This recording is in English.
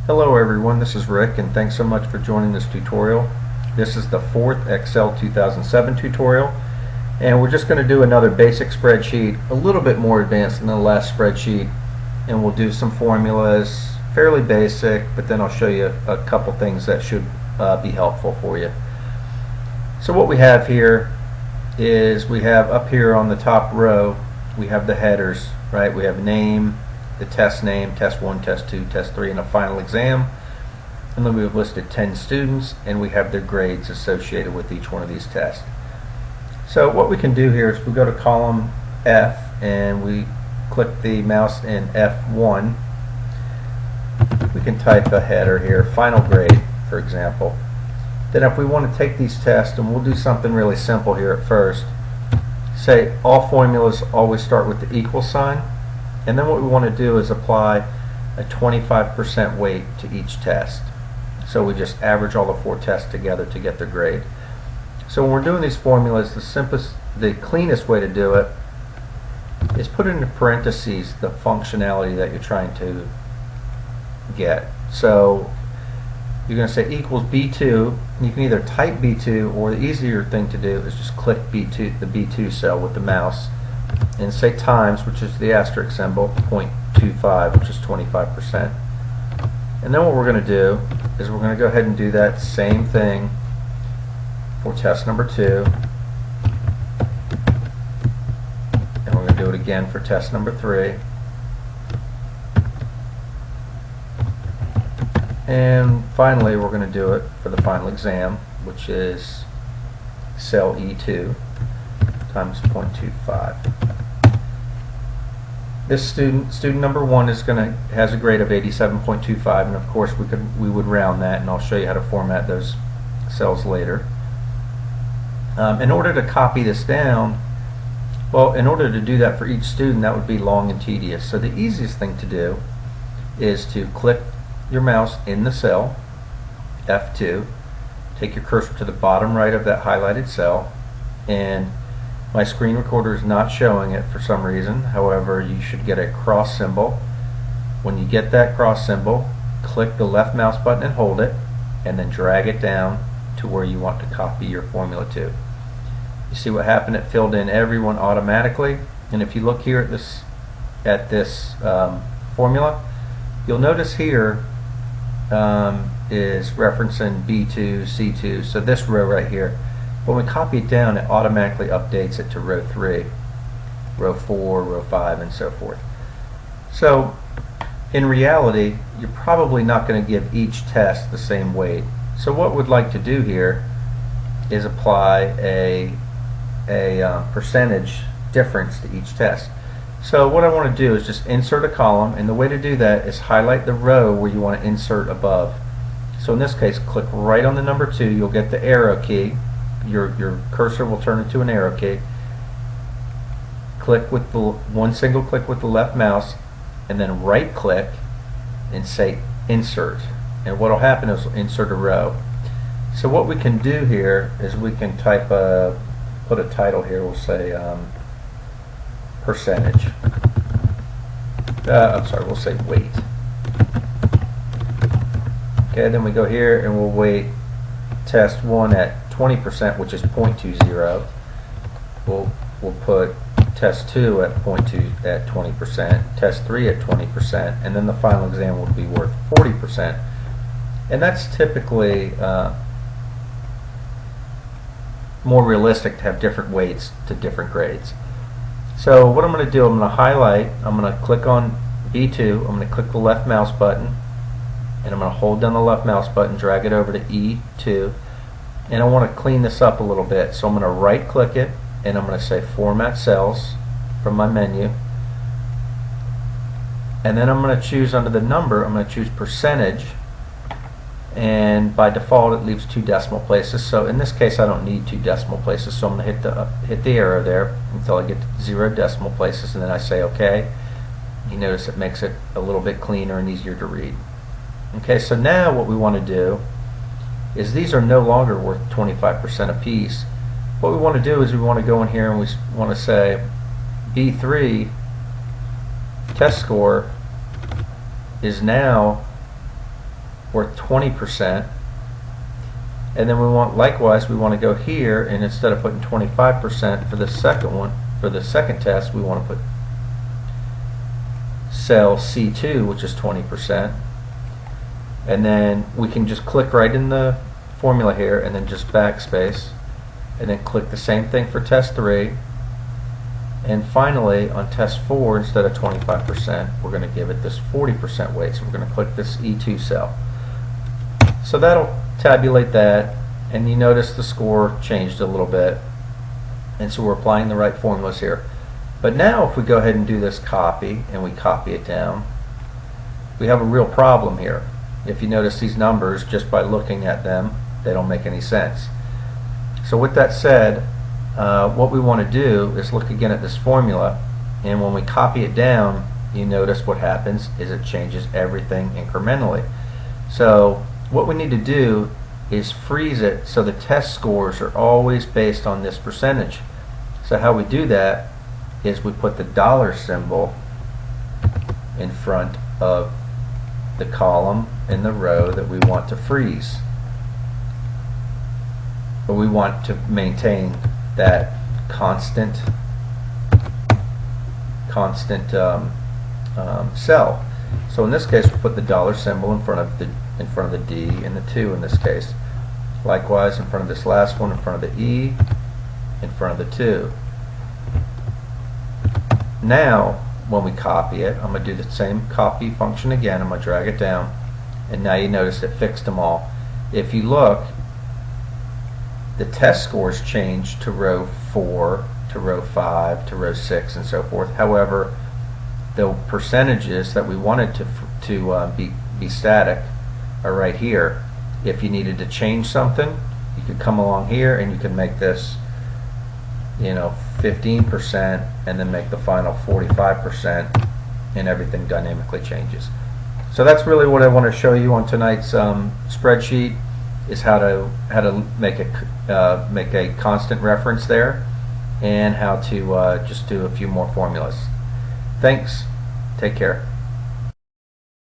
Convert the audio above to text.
Hello everyone, this is Rick and thanks so much for joining this tutorial. This is the fourth Excel 2007 tutorial and we're just going to do another basic spreadsheet, a little bit more advanced than the last spreadsheet, and we'll do some formulas, fairly basic, but then I'll show you a couple things that should be helpful for you. So what we have here is we have up here on the top row we have the headers, right? We have name, the test name, test 1, test 2, test 3, and a final exam. And then we've listed 10 students and we have their grades associated with each one of these tests. So what we can do here is we go to column F and we click the mouse in F1. We can type a header here, final grade, for example. Then if we want to take these tests, and we'll do something really simple here at first, say all formulas always start with the equal sign. And then what we want to do is apply a 25% weight to each test. So we just average all the 4 tests together to get their grade. So when we're doing these formulas, the cleanest way to do it is put into parentheses the functionality that you're trying to get. So you're going to say equals B2. You can either type B2, or the easier thing to do is just click B2, the B2 cell with the mouse, and say times, which is the asterisk symbol, 0.25, which is 25%. And then what we're going to do is we're going to go ahead and do that same thing for test number 2. And we're going to do it again for test number 3. And finally we're going to do it for the final exam, which is cell E2 times 0.25. This student number 1 has a grade of 87.25, and of course we would round that, and I'll show you how to format those cells later. In order to copy this down, well, in order to do that for each student, that would be long and tedious. So the easiest thing to do is to click your mouse in the cell, F2, take your cursor to the bottom right of that highlighted cell, and my screen recorder is not showing it for some reason. However, you should get a cross symbol. When you get that cross symbol, click the left mouse button and hold it, and then drag it down to where you want to copy your formula to. You see what happened? It filled in everyone automatically. And if you look here at this formula, you'll notice here is referencing B2, C2. So this row right here, when we copy it down, it automatically updates it to row 3, row 4, row 5, and so forth. So in reality, you're probably not going to give each test the same weight. So what we'd like to do here is apply a percentage difference to each test. So what I want to do is just insert a column, and the way to do that is highlight the row where you want to insert above. So in this case, click right on the number 2, you'll get the arrow key. Your cursor will turn into an arrow key. Click with one single click with the left mouse, and then right click and say insert. And what will happen is insert a row. So what we can do here is we can put a title here. We'll say percentage. I'm sorry, we'll say weight. Okay, then we go here and we'll weight test 1 at 20%, which is 0.20. We'll put test 2 at 20%, test 3 at 20%, and then the final exam will be worth 40%. And that's typically more realistic to have different weights to different grades. So what I'm going to do, I'm going to highlight, I'm going to click on B2, I'm going to click the left mouse button, and I'm going to hold down the left mouse button, drag it over to E2, and I want to clean this up a little bit. So I'm going to right click it, and I'm going to say format cells from my menu, and then I'm going to choose under the number, I'm going to choose percentage, and by default it leaves 2 decimal places. So in this case I don't need 2 decimal places, so I'm going to hit the arrow there until I get to 0 decimal places, and then I say OK. You notice it makes it a little bit cleaner and easier to read. Okay, so now what we want to do is these are no longer worth 25% apiece. What we want to do is we want to go in here and we want to say B3 test score is now worth 20%. And then we want, likewise, we want to go here, and instead of putting 25% for the second one, for the second test, we want to put cell C2, which is 20%. And then we can just click right in the formula here and then just backspace, and then click the same thing for test 3. And finally, on test 4, instead of 25%, we're going to give it this 40% weight. So we're going to click this E2 cell. So that'll tabulate that, and you notice the score changed a little bit. And so we're applying the right formulas here. But now if we go ahead and do this copy, and we copy it down, we have a real problem here. If you notice these numbers, just by looking at them, they don't make any sense. So with that said, what we want to do is look again at this formula, and when we copy it down, you notice what happens is it changes everything incrementally. So what we need to do is freeze it so the test scores are always based on this percentage. So how we do that is we put the dollar symbol in front of the column and the row that we want to freeze. But we want to maintain that constant cell. So in this case, we put the dollar symbol in front of the D and the 2 in this case. Likewise, in front of this last one, in front of the E, in front of the 2. Now, when we copy it, I'm going to do the same copy function again. I'm going to drag it down, and now you notice it fixed them all. If you look, the test scores change to row 4, to row 5, to row 6, and so forth. However, the percentages that we wanted to be static are right here. If you needed to change something, you could come along here and you can make this, 15%, and then make the final 45%, and everything dynamically changes. So that's really what I want to show you on tonight's spreadsheet, is how to make a constant reference there, and how to just do a few more formulas. Thanks. Take care.